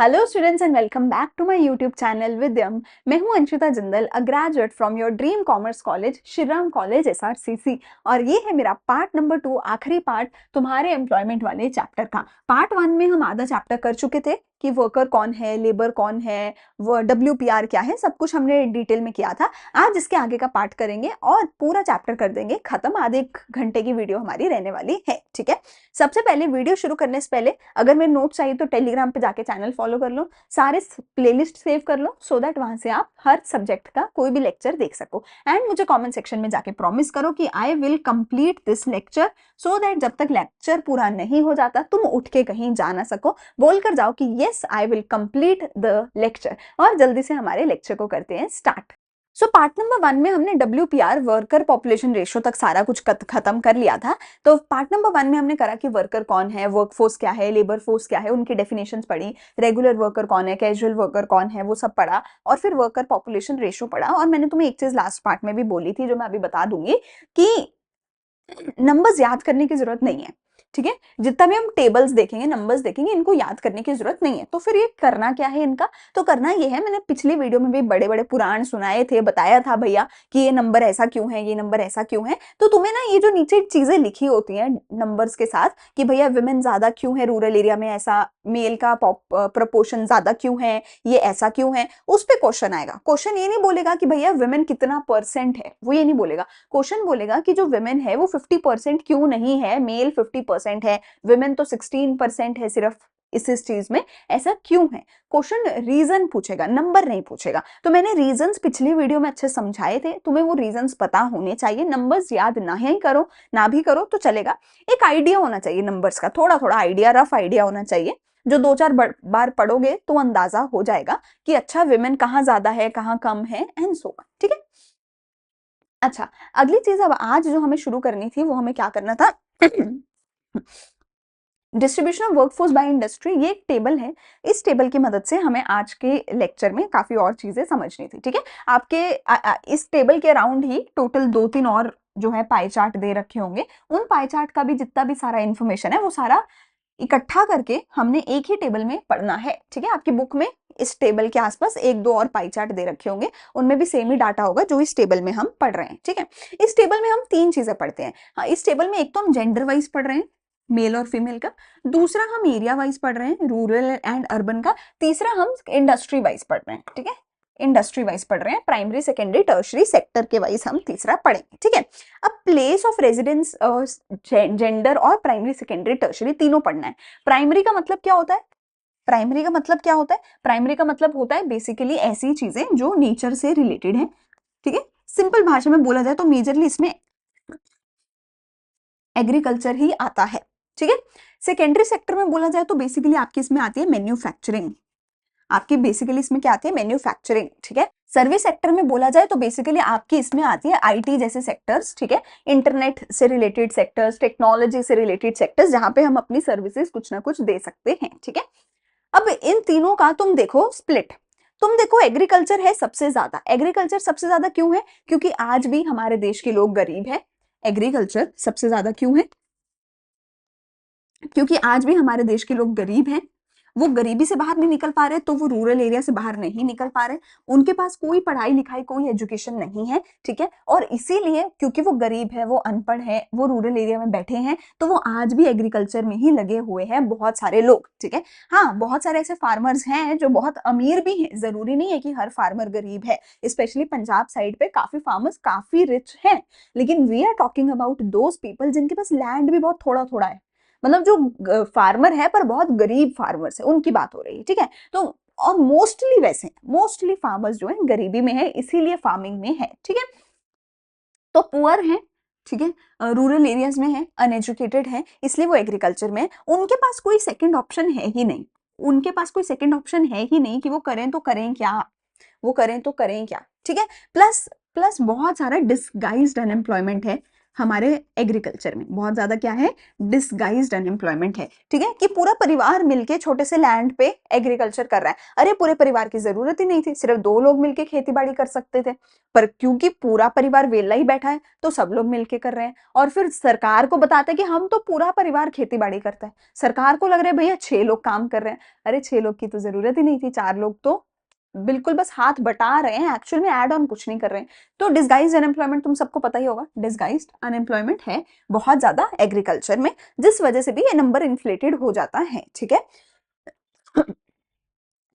Hello students and welcome back to my YouTube channel Vidyam. मैं हूं Anshita Jindal, a graduate from your dream commerce college Shriram college SRCC. और ये है मेरा पार्ट नंबर 2, आखिरी पार्ट तुम्हारे एम्प्लॉयमेंट वाले चैप्टर का। पार्ट 1 में हम आधा चैप्टर कर चुके थे कि वर्कर कौन है, लेबर कौन है, वो WPR क्या है, सब कुछ हमने डिटेल में किया था। आज इसके आगे का पार्ट करेंगे और पूरा चैप्टर कर देंगे खत्म। आधे एक घंटे की वीडियो हमारी रहने वाली है, ठीक है। सबसे पहले वीडियो शुरू करने से पहले अगर मेरे नोट चाहिए तो टेलीग्राम पे जाके चैनल फॉलो कर लो, सारे प्लेलिस्ट सेव कर लो सो दैट वहां से आप हर सब्जेक्ट का कोई भी लेक्चर देख सको। एंड मुझे कमेंट सेक्शन में जाके प्रॉमिस करो कि I will complete this lecture so that जब तक लेक्चर पूरा नहीं हो जाता तुम उठ के कहीं जा ना सको। बोलकर जाओ कि yes I will complete the lecture. और जल्दी से हमारे लेक्चर को करते हैं स्टार्ट। सो पार्ट नंबर 1 में हमने WPR वर्कर पॉपुलेशन रेशियो तक सारा कुछ खत्म कर लिया था। तो पार्ट नंबर 1 में हमने करा कि वर्कर कौन है, वर्कफोर्स क्या है, लेबर फोर्स क्या है, उनकी डेफिनेशंस पढ़ी, रेगुलर वर्कर कौन है, कैजुअल वर्कर कौन है, वो सब पढ़ा, और फिर वर्कर पॉपुलेशन रेशियो पढ़ा। और मैंने तुम्हें एक चीज लास्ट पार्ट में भी बोली थी जो मैं अभी बता दूंगी कि नंबर्स याद करने की जरूरत नहीं है, ठीक है। जितना भी हम टेबल्स देखेंगे, नंबर्स देखेंगे, इनको याद करने की जरूरत नहीं है। तो फिर ये करना क्या है इनका? तो करना ये है, मैंने पिछली वीडियो में भी बड़े बड़े पुराण सुनाए थे, बताया था भैया कि ये नंबर ऐसा क्यों है, ये नंबर ऐसा क्यों है। तो तुम्हें ना ये जो नीचे चीजें लिखी होती हैं नंबर्स के साथ कि भैया विमेन ज्यादा क्यों है रूरल एरिया में, ऐसा मेल का प्रपोर्शन ज्यादा क्यों है, ये ऐसा क्यों है, उस पर क्वेश्चन आएगा। क्वेश्चन ये नहीं बोलेगा कि भैया विमेन कितना % है, वो ये नहीं बोलेगा। क्वेश्चन बोलेगा कि जो विमेन है वो 50% क्यों नहीं है, मेल 50% है, विमेन तो 16% है सिर्फ इस चीज में, ऐसा क्यों है। क्वेश्चन रीजन पूछेगा, नंबर नहीं पूछेगा। तो मैंने रीजंस पिछली वीडियो में अच्छे समझाए थे, तुम्हें वो रीजंस पता होने चाहिए। नंबर्स याद ना ही करो, ना भी करो तो चलेगा, एक आइडिया होना चाहिए नंबर्स का, थोड़ा थोड़ा आइडिया, रफ आइडिया होना चाहिए। जो 2-4 बार पढ़ोगे तो अंदाजा हो जाएगा कि अच्छा विमेन कहाँ ज्यादा है, कहाँ कम है, एंड सो ऑन, ठीक है। अच्छा, अगली चीज अब आज जो हमें शुरू करनी थी वो हमें क्या करना था distribution of workforce by industry. ये एक टेबल है, इस टेबल की मदद से हमें आज के लेक्चर में काफी और चीजें समझनी थी, ठीक है। आपके इस टेबल के अराउंड ही टोटल 2-3 और जो है पाई चार्ट दे रखे होंगे। उन पाई चार्ट का भी जितना भी सारा इंफॉर्मेशन है वो सारा इकट्ठा करके हमने एक ही टेबल में पढ़ना है, ठीक है। आपकी बुक में इस टेबल के आसपास 1-2 और पाई चार्ट दे रखे होंगे, उनमें भी सेम ही डाटा होगा जो इस टेबल में हम पढ़ रहे हैं, ठीक है। इस टेबल में हम 3 चीजें पढ़ते हैं। हाँ, इस टेबल में एक तो हम जेंडर वाइज पढ़ रहे हैं, मेल और फीमेल का। दूसरा हम एरिया वाइज पढ़ रहे हैं, रूरल एंड अर्बन का। तीसरा हम इंडस्ट्री वाइज पढ़ रहे हैं, ठीक है। इंडस्ट्री वाइज पढ़ रहे हैं, प्राइमरी सेकेंडरी टर्शरी सेक्टर के वाइज हम तीसरा पढ़ेंगे, ठीक है। अब प्लेस ऑफ रेजिडेंस, जेंडर और प्राइमरी सेकेंडरी टर्शरी तीनों पढ़ना है। प्राइमरी का मतलब क्या होता है? प्राइमरी का मतलब क्या होता है? प्राइमरी का मतलब होता है बेसिकली ऐसी चीजें जो नेचर से रिलेटेड है, ठीक है। सिंपल भाषा में बोला जाए तो मेजरली इसमें एग्रीकल्चर ही आता है, ठीक है। सेकेंडरी सेक्टर में बोला जाए तो बेसिकली आपकी इसमें आती है मैन्युफैक्चरिंग। आपकी बेसिकली इसमें क्या आती है? मैन्युफैक्चरिंग, ठीक है। सर्विस सेक्टर में बोला जाए तो बेसिकली आपकी इसमें आती है IT जैसे सेक्टर्स, ठीक है। इंटरनेट से रिलेटेड सेक्टर्स, टेक्नोलॉजी से रिलेटेड सेक्टर्स, जहां पे हम अपनी सर्विसेज कुछ ना कुछ दे सकते हैं, ठीक है। अब इन तीनों का तुम देखो स्प्लिट। तुम देखो एग्रीकल्चर है सबसे ज्यादा। एग्रीकल्चर सबसे ज्यादा क्यों है? क्योंकि आज भी हमारे देश के लोग गरीब है। एग्रीकल्चर सबसे ज्यादा क्यों है? क्योंकि आज भी हमारे देश के लोग गरीब हैं। वो गरीबी से बाहर नहीं निकल पा रहे, तो वो रूरल एरिया से बाहर नहीं निकल पा रहे, उनके पास कोई पढ़ाई लिखाई, कोई एजुकेशन नहीं है, ठीक है। और इसीलिए क्योंकि वो गरीब है, वो अनपढ़ है, वो रूरल एरिया में बैठे हैं, तो वो आज भी एग्रीकल्चर में ही लगे हुए हैं बहुत सारे लोग, ठीक है। हाँ, बहुत सारे ऐसे फार्मर्स हैं जो बहुत अमीर भी हैं, जरूरी नहीं है कि हर फार्मर गरीब है। स्पेशली पंजाब साइड पे काफी फार्मर्स काफी रिच हैं, लेकिन we are talking about those people जिनके पास लैंड भी बहुत थोड़ा थोड़ा है। मतलब जो फार्मर है पर बहुत गरीब फार्मर्स है, उनकी बात हो रही है, ठीक है। तो और मोस्टली वैसे मोस्टली फार्मर्स जो है गरीबी में है, इसीलिए फार्मिंग में है, ठीक है। तो पुअर है, ठीक है, रूरल एरियाज में है, अनएजुकेटेड है, इसलिए वो एग्रीकल्चर में है। उनके पास कोई सेकंड ऑप्शन है ही नहीं। उनके पास कोई सेकंड ऑप्शन है ही नहीं कि वो करें तो करें क्या, वो करें तो करें क्या, ठीक है। प्लस प्लस बहुत सारा डिसगाइज्ड अनएम्प्लॉयमेंट है। हमारे एग्रीकल्चर में बहुत ज्यादा क्या है, डिसगाइज्ड अनएम्प्लॉयमेंट है, ठीक है, कि पूरा परिवार मिलके छोटे से लैंड पे एग्रीकल्चर कर रहा है। अरे पूरे परिवार की जरूरत ही नहीं थी, सिर्फ 2 लोग मिलके खेती बाड़ी कर सकते थे, पर क्योंकि पूरा परिवार वेला ही बैठा है तो सब लोग मिलके कर रहे हैं। और फिर सरकार को बताते हैं कि हम तो पूरा परिवार खेती बाड़ी करता है, सरकार को लग रहा है भैया 6 लोग काम कर रहे हैं। अरे 6 लोग की तो जरूरत ही नहीं थी, 4 लोग तो बिल्कुल बस हाथ बटा रहे हैं, एक्चुअल में ऐड ऑन कुछ नहीं कर रहे हैं। तो डिसगाइज्ड अनएम्प्लॉयमेंट तुम सबको पता ही होगा, डिसगाइज्ड अनएम्प्लॉयमेंट है बहुत ज्यादा एग्रीकल्चर में, जिस वजह से भी ये नंबर इन्फ्लेटेड हो जाता है, ठीक है।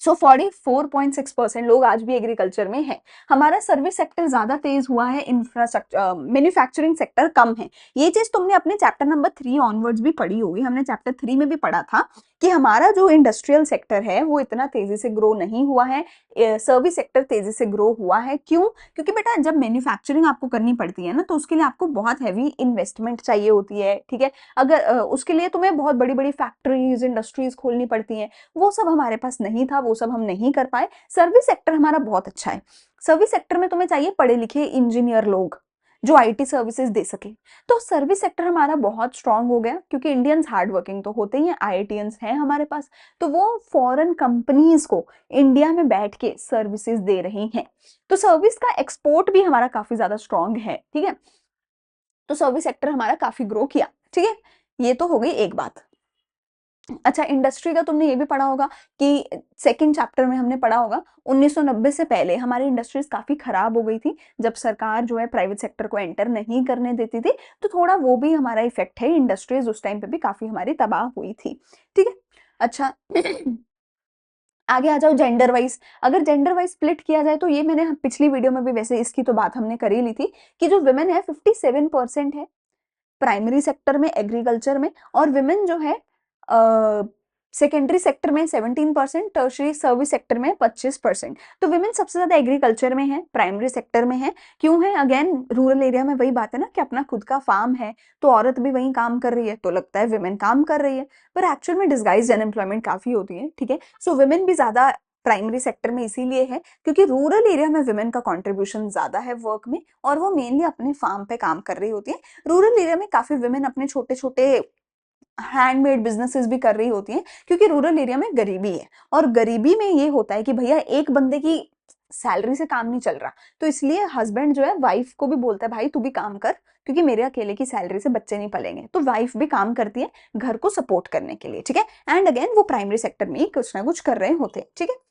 सो 44.6% लोग आज भी एग्रीकल्चर में हैं। हमारा सर्विस सेक्टर ज्यादा तेज हुआ है, इंफ्रास्ट्रक्चर मैन्युफैक्चरिंग सेक्टर कम है। ये चीज तुमने अपने चैप्टर नंबर 3 ऑनवर्ड्स भी पढ़ी होगी, हमने चैप्टर 3 में भी पढ़ा था कि हमारा जो इंडस्ट्रियल सेक्टर है वो इतना तेजी से ग्रो नहीं हुआ है, सर्विस सेक्टर तेजी से ग्रो हुआ है। क्यों? क्योंकि बेटा जब मैन्युफैक्चरिंग आपको करनी पड़ती है ना, तो उसके लिए आपको बहुत हैवी इन्वेस्टमेंट चाहिए होती है, ठीक है। अगर उसके लिए तुम्हें बहुत बड़ी बड़ी फैक्ट्रीज इंडस्ट्रीज खोलनी पड़ती हैं, वो सब हमारे पास नहीं था, वो सब हम नहीं कर पाए। सर्विस सेक्टर हमारा बहुत अच्छा है। सर्विस सेक्टर में तुम्हें चाहिए पढ़े लिखे इंजीनियर लोग जो आईटी सर्विसेज दे सके। तो सर्विस सेक्टर हमारा बहुत स्ट्रांग हो गया, क्योंकि इंडियंस हार्ड वर्किंग तो होते ही हैं, आईआईटीएंस हैं हमारे पास, तो वो फॉरेन कंपनीज को इंडिया में बैठ के सर्विसेज दे रही हैं। तो सर्विस का एक्सपोर्ट भी हमारा काफी ज्यादा स्ट्रांग है, ठीक है। तो सर्विस सेक्टर हमारा काफी ग्रो किया, ठीक है। ये तो हो गई एक बात। अच्छा, इंडस्ट्री का तुमने ये भी पढ़ा होगा कि सेकंड चैप्टर में हमने पढ़ा होगा 1990 से पहले हमारी इंडस्ट्रीज काफी खराब हो गई थी, जब सरकार जो है प्राइवेट सेक्टर को एंटर नहीं करने देती थी, तो थोड़ा वो भी हमारा इफेक्ट है, इंडस्ट्रीज उस टाइम पे भी काफी हमारी तबाह हुई थी, ठीक है। अच्छा आगे आ जाओ जेंडर वाइज। अगर जेंडर वाइज स्प्लिट किया जाए तो ये मैंने पिछली वीडियो में भी वैसे इसकी तो बात हमने कर ही ली थी कि जो विमेन है 57% है प्राइमरी सेक्टर में एग्रीकल्चर में, और विमेन जो है सेकेंडरी सेक्टर में 17%, टर्शरी सर्विस सेक्टर में 25%। तो विमेन सबसे ज्यादा एग्रीकल्चर में है, प्राइमरी सेक्टर में है। क्यों है? अगेन रूरल एरिया में वही बात है ना कि अपना खुद का फार्म है, तो औरत भी वही काम कर रही है, तो लगता है विमेन काम कर रही है, पर एक्चुअल में डिसगाइज्ड अनएम्प्लॉयमेंट काफी होती है, ठीक है। सो विमेन भी ज्यादा प्राइमरी सेक्टर में इसीलिए है क्योंकि रूरल एरिया में विमेन का कंट्रीब्यूशन ज्यादा है वर्क में, और वो मेनली अपने फार्म पे काम कर रही होती है। रूरल एरिया में काफी विमेन अपने छोटे छोटे हैंडमेड बिजनेसेस भी कर रही होती हैं, क्योंकि रूरल एरिया में गरीबी है, और गरीबी में ये होता है कि भैया एक बंदे की सैलरी से काम नहीं चल रहा, तो इसलिए हस्बैंड जो है वाइफ को भी बोलता है भाई तू भी काम कर, क्योंकि मेरे अकेले की सैलरी से बच्चे नहीं पलेंगे, तो वाइफ भी काम करती है घर को सपोर्ट करने के लिए, ठीक है। एंड अगेन वो प्राइमरी सेक्टर में ही कुछ ना कुछ कर रहे होते हैं, ठीक है।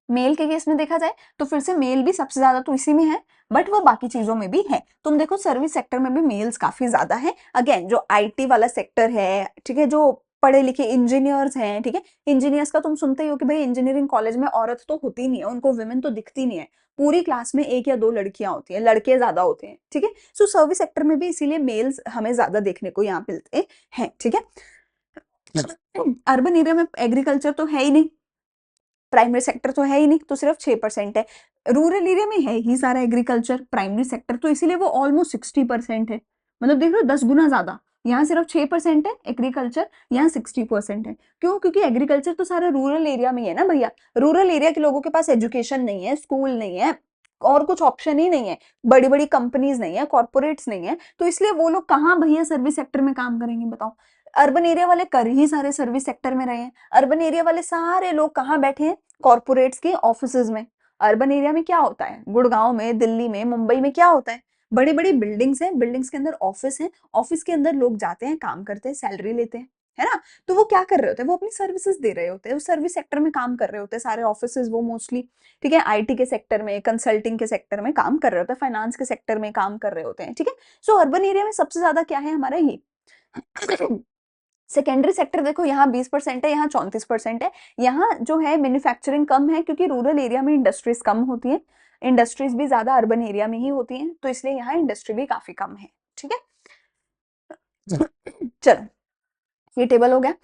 मेल के केस में देखा जाए तो फिर से मेल भी सबसे ज्यादा तो इसी में है, बट वो बाकी चीजों में भी है। तुम देखो सर्विस सेक्टर में भी मेल्स काफी ज्यादा है, अगेन जो आईटी वाला सेक्टर है, ठीक है, जो पढ़े लिखे इंजीनियर्स हैं, ठीक है। इंजीनियर्स का तुम सुनते ही हो कि भाई इंजीनियरिंग कॉलेज में औरत तो होती नहीं है, उनको विमेन तो दिखती नहीं है, पूरी क्लास में 1 या 2 लड़कियां होती हैं, लड़के ज्यादा होते हैं, ठीक है। सो सर्विस सेक्टर में भी इसीलिए मेल्स हमें ज्यादा देखने को यहाँ मिलते हैं, ठीक है। अर्बन एरिया में एग्रीकल्चर तो है ही नहीं, प्राइमरी सेक्टर तो है ही नहीं, तो सिर्फ 6% है। रूरल एरिया में है ही सारा एग्रीकल्चर प्राइमरी सेक्टर, तो इसीलिए वो ऑलमोस्ट 60% है। मतलब देख लो 10 गुना ज्यादा, यहाँ सिर्फ 6% है एग्रीकल्चर, यहाँ 60% है। क्यों? क्योंकि एग्रीकल्चर तो सारा रूरल एरिया में है ना भैया, रूरल एरिया के लोगों के पास एजुकेशन नहीं है, स्कूल नहीं है, और कुछ ऑप्शन ही नहीं है, बड़ी बड़ी कंपनीज नहीं है, कॉर्पोरेट्स नहीं है, तो इसलिए वो लोग कहाँ भैया सर्विस सेक्टर में काम करेंगे बताओ। अर्बन एरिया वाले कर ही सारे सर्विस सेक्टर में रहे हैं, अर्बन एरिया वाले सारे लोग कहाँ बैठे हैं? कॉर्पोरेट्स के ऑफिसेज में। अर्बन एरिया में क्या होता है? गुड़गांव में, दिल्ली में, मुंबई में क्या होता है? बड़ी बड़ी बिल्डिंग्स हैं, बिल्डिंग्स के अंदर ऑफिस है, ऑफिस के अंदर लोग जाते हैं, काम करते हैं, सैलरी लेते हैं, है ना। तो वो क्या कर रहे होते हैं? वो अपनी सर्विसेज दे रहे होते हैं, वो सर्विस सेक्टर में काम कर रहे होते हैं सारे ऑफिसेज वो मोस्टली, ठीक है। आईटी के सेक्टर में, कंसल्टिंग के सेक्टर में काम कर रहे होते हैं, फाइनेंस के सेक्टर में काम कर रहे होते हैं, ठीक है। सो अर्बन एरिया में सबसे ज्यादा क्या है हमारा ये सेकेंडरी सेक्टर देखो, यहाँ 20% है, यहाँ 34% है। यहाँ जो है मैन्युफैक्चरिंग कम है, क्योंकि रूरल एरिया में इंडस्ट्रीज कम होती है, इंडस्ट्रीज भी ज्यादा अर्बन एरिया में ही होती हैं, तो इसलिए यहाँ इंडस्ट्री भी काफी कम है, ठीक है। चलो ये टेबल हो गया,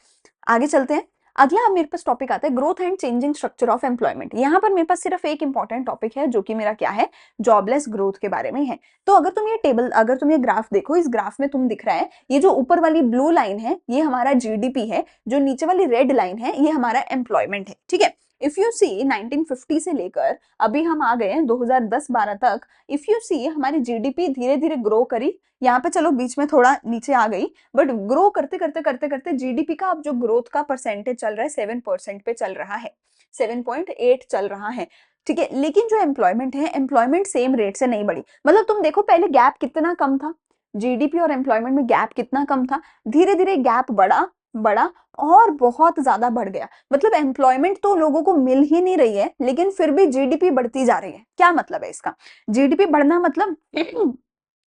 आगे चलते हैं। अगला मेरे पास टॉपिक आता है growth and changing structure of employment. यहाँ पर मेरे पास सिर्फ एक इंपॉर्टेंट टॉपिक है जो कि मेरा क्या है, जॉबलेस ग्रोथ के बारे में है। तो अगर तुम ये टेबल, अगर तुम ये ग्राफ देखो, इस ग्राफ में तुम दिख रहा है, ये जो ऊपर वाली ब्लू लाइन है ये हमारा जीडीपी है, जो नीचे वाली रेड लाइन है ये हमारा एम्प्लॉयमेंट है, ठीक है। इफ यू सी 1950 से लेकर अभी हम आ गए 2010-12 तक, इफ यू सी हमारी जीडीपी धीरे धीरे ग्रो करी, यहाँ पे चलो बीच में थोड़ा नीचे आ गई, बट ग्रो करते करते करते करते जीडीपी का अब जो ग्रोथ का परसेंटेज चल रहा है 7% पे चल रहा है, 7.8 चल रहा है, ठीक है। लेकिन जो एम्प्लॉयमेंट है, एम्प्लॉयमेंट सेम रेट से नहीं बढ़ी। मतलब तुम देखो पहले गैप कितना कम था, जीडीपी और एम्प्लॉयमेंट में गैप कितना कम था, धीरे धीरे गैप बढ़ा बढ़ा और बहुत ज्यादा बढ़ गया। मतलब एम्प्लॉयमेंट तो लोगों को मिल ही नहीं रही है, लेकिन फिर भी जीडीपी बढ़ती जा रही है। क्या मतलब है इसका? जीडीपी बढ़ना मतलब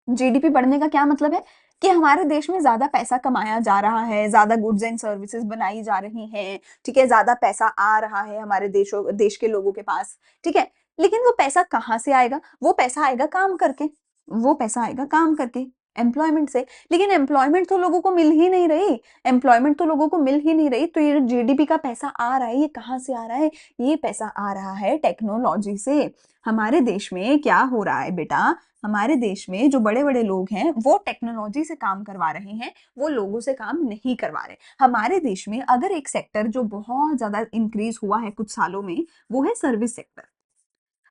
जीडीपी बढ़ने का क्या मतलब है कि हमारे देश में ज्यादा पैसा कमाया जा रहा है, ज्यादा गुड्स एंड सर्विसेज बनाई जा रही हैं, ठीक है, ज्यादा पैसा आ रहा है हमारे देश के लोगों के पास, ठीक है। लेकिन वो पैसा कहाँ से आएगा? वो पैसा आएगा काम करके, वो पैसा आएगा काम करके, एम्प्लॉयमेंट से। लेकिन एम्प्लॉयमेंट तो लोगों को मिल ही नहीं रही, एम्प्लॉयमेंट तो लोगों को मिल ही नहीं रही, तो ये जीडीपी का पैसा आ रहा है, ये कहाँ से आ रहा है? ये पैसा आ रहा है टेक्नोलॉजी से। हमारे देश में क्या हो रहा है बेटा, हमारे देश में जो बड़े बड़े लोग हैं वो टेक्नोलॉजी से काम करवा रहे हैं, वो लोगों से काम नहीं करवा रहे। हमारे देश में अगर एक सेक्टर जो बहुत ज्यादा इंक्रीज हुआ है कुछ सालों में, वो है सर्विस सेक्टर।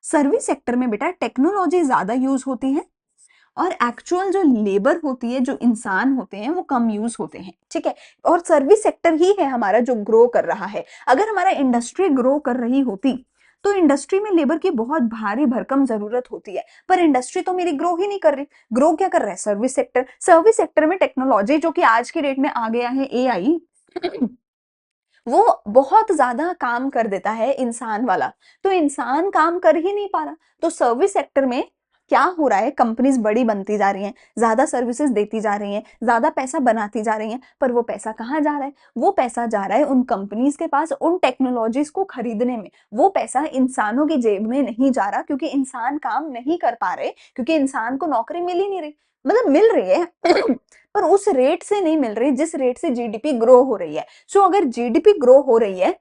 सर्विस सेक्टर में बेटा टेक्नोलॉजी ज्यादा यूज होती है और एक्चुअल जो लेबर होती है, जो इंसान होते हैं, वो कम यूज होते हैं, ठीक है। और सर्विस सेक्टर ही है हमारा जो ग्रो कर रहा है। अगर हमारा इंडस्ट्री ग्रो कर रही होती तो इंडस्ट्री में लेबर की बहुत भारी भरकम जरूरत होती है, पर इंडस्ट्री तो मेरी ग्रो ही नहीं कर रही। ग्रो क्या कर रहा है? Service sector. सर्विस सेक्टर में टेक्नोलॉजी जो कि आज की डेट में आ गया है एआई, वो बहुत ज्यादा काम कर देता है इंसान वाला, तो इंसान काम कर ही नहीं पा रहा। तो सर्विस सेक्टर में क्या हो रहा है? कंपनीज बड़ी बनती जा रही हैं, ज्यादा सर्विसेज देती जा रही हैं, ज्यादा पैसा बनाती जा रही हैं, पर वो पैसा कहाँ जा रहा है? वो पैसा जा रहा है उन कंपनीज के पास, उन टेक्नोलॉजीज को खरीदने में। वो पैसा इंसानों की जेब में नहीं जा रहा, क्योंकि इंसान काम नहीं कर पा रहे, क्योंकि इंसान को नौकरी मिल ही नहीं रही। मतलब मिल रही है पर उस रेट से नहीं मिल रही जिस रेट से जीडीपी ग्रो हो रही है। सो अगर जीडीपी ग्रो हो रही है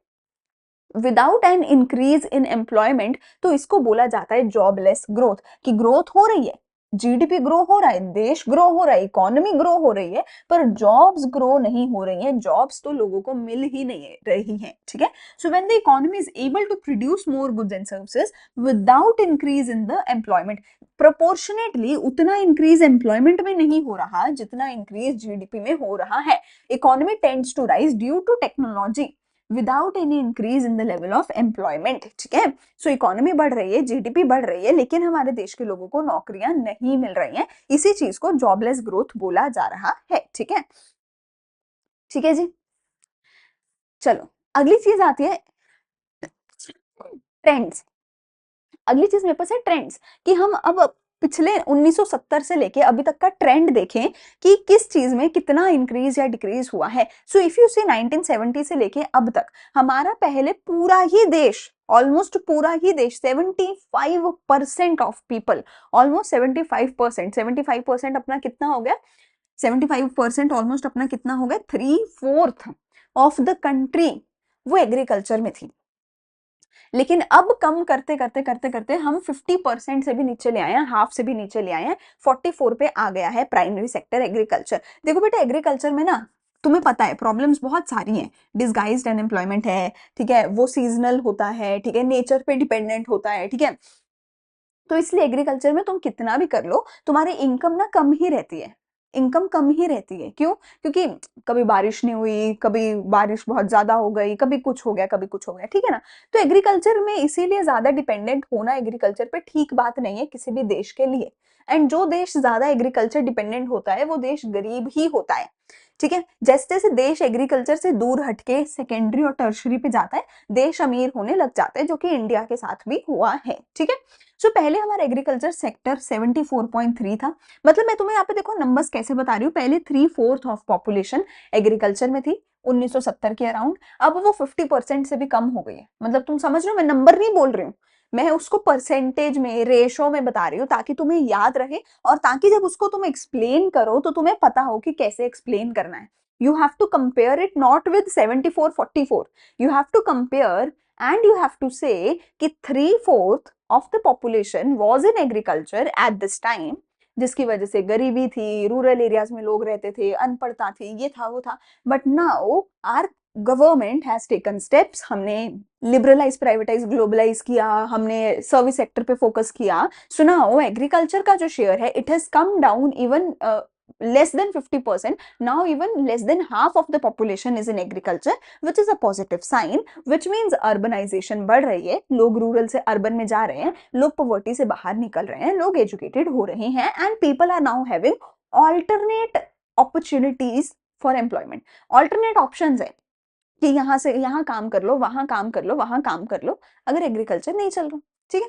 without an increase in employment, तो इसको बोला जाता है जॉबलेस ग्रोथ। कि ग्रोथ हो रही है, जीडीपी ग्रो हो रहा है, देश ग्रो हो रहा है, इकोनॉमी ग्रो हो रही है, पर जॉब्स ग्रो नहीं हो रही हैं। जॉब्स तो लोगों को मिल ही नहीं रही हैं, ठीक है। So when the economy is able to produce more goods and services without increase in the employment, proportionately उतना इंक्रीज एम्प्लॉयमेंट में नहीं हो रहा जितना इंक्रीज जीडीपी में हो रहा है। Economy tends to rise due to technology without any increase in the level of employment, ठीक है। सो इकोनॉमी बढ़ रही है, जीडीपी बढ़ रही है, लेकिन हमारे देश के लोगों को नौकरियां नहीं मिल रही हैं। इसी चीज को जॉबलेस ग्रोथ बोला जा रहा है, ठीक है। ठीक है जी, चलो अगली चीज आती है ट्रेंड्स। अगली चीज मेरे पास है ट्रेंड्स, कि हम अब पिछले 1970 से लेके अभी तक का ट्रेंड देखें कि किस चीज में कितना इंक्रीज या डिक्रीज हुआ है। सो इफ यू सी 1970 से लेके अब तक हमारा पहले पूरा ही देश, ऑलमोस्ट पूरा ही देश, 75% ऑफ पीपल, ऑलमोस्ट 75%, 75% अपना कितना हो गया? 75% ऑलमोस्ट अपना कितना हो गया? 3/4 ऑफ द कंट्री वो एग्रीकल्चर में थी। लेकिन अब कम करते करते करते करते हम 50% से भी नीचे ले आए हैं, हाफ से भी नीचे ले आए हैं, 44 पे आ गया है प्राइमरी सेक्टर एग्रीकल्चर। देखो बेटा एग्रीकल्चर में ना तुम्हें पता है प्रॉब्लम्स बहुत सारी हैं। डिसगाइज्ड अनएम्प्लॉयमेंट है, ठीक है, वो सीजनल होता है, ठीक है, नेचर पे डिपेंडेंट होता है, ठीक है। तो इसलिए एग्रीकल्चर में तुम कितना भी कर लो तुम्हारी इनकम ना कम ही रहती है, इनकम कम ही रहती है। क्यों? क्योंकि कभी बारिश नहीं हुई, कभी बारिश बहुत ज्यादा हो गई, कभी कुछ हो गया, कभी कुछ हो गया, ठीक है ना। तो एग्रीकल्चर में इसीलिए ज्यादा डिपेंडेंट होना एग्रीकल्चर पे ठीक बात नहीं है किसी भी देश के लिए। एंड जो देश ज्यादा एग्रीकल्चर डिपेंडेंट होता है वो देश गरीब ही होता है, ठीक है। जैसे जैसे देश एग्रीकल्चर से दूर हटके सेकेंडरी और टर्शरी पे जाता है, देश अमीर होने लग जाते हैं, जो कि इंडिया के साथ भी हुआ है, ठीक है। सो पहले हमारा एग्रीकल्चर सेक्टर 74.3 था। मतलब मैं तुम्हें यहाँ पे देखो नंबर्स कैसे बता रही हूँ, पहले 3/4 ऑफ पॉपुलेशन एग्रीकल्चर में थी 1970 के अराउंड, अब वो 50% से भी कम हो गई है। मतलब तुम समझ रहे हो, मैं नंबर नहीं बोल रही हूँ, मैं उसको परसेंटेज में, रेशो में बता रही हूँ, ताकि तुम्हें याद रहे और ताकि जब उसको तुम एक्सप्लेन करो तो तुम्हें पता हो कि कैसे एक्सप्लेन करना है। You have to compare it not with 74-44, you have to compare and you have to say कि 3/4 of the population was in agriculture at this time, जिसकी वजह से गरीबी थी, रूरल एरियाज में लोग रहते थे, अनपढ़ता थी, ये था वो था। But now our government has taken steps, हमने लिबरलाइज, प्राइवेटाइज, ग्लोबलाइज किया, हमने सर्विस सेक्टर पे फोकस किया। सो नाउ एग्रीकल्चर का जो शेयर है it has come down even less than 50%. Now even less than half of the population is in agriculture, which is a positive sign, which means urbanization बढ़ रही है, लोग rural से urban में जा रहे हैं, लोग पॉवर्टी से बाहर निकल रहे हैं, लोग एजुकेटेड हो रहे हैं, and people are now having alternate opportunities for employment. alternate options है कि यहाँ से यहाँ काम कर लो, वहां काम कर लो, वहां काम कर लो, अगर एग्रीकल्चर नहीं चल रहा। ठीक है,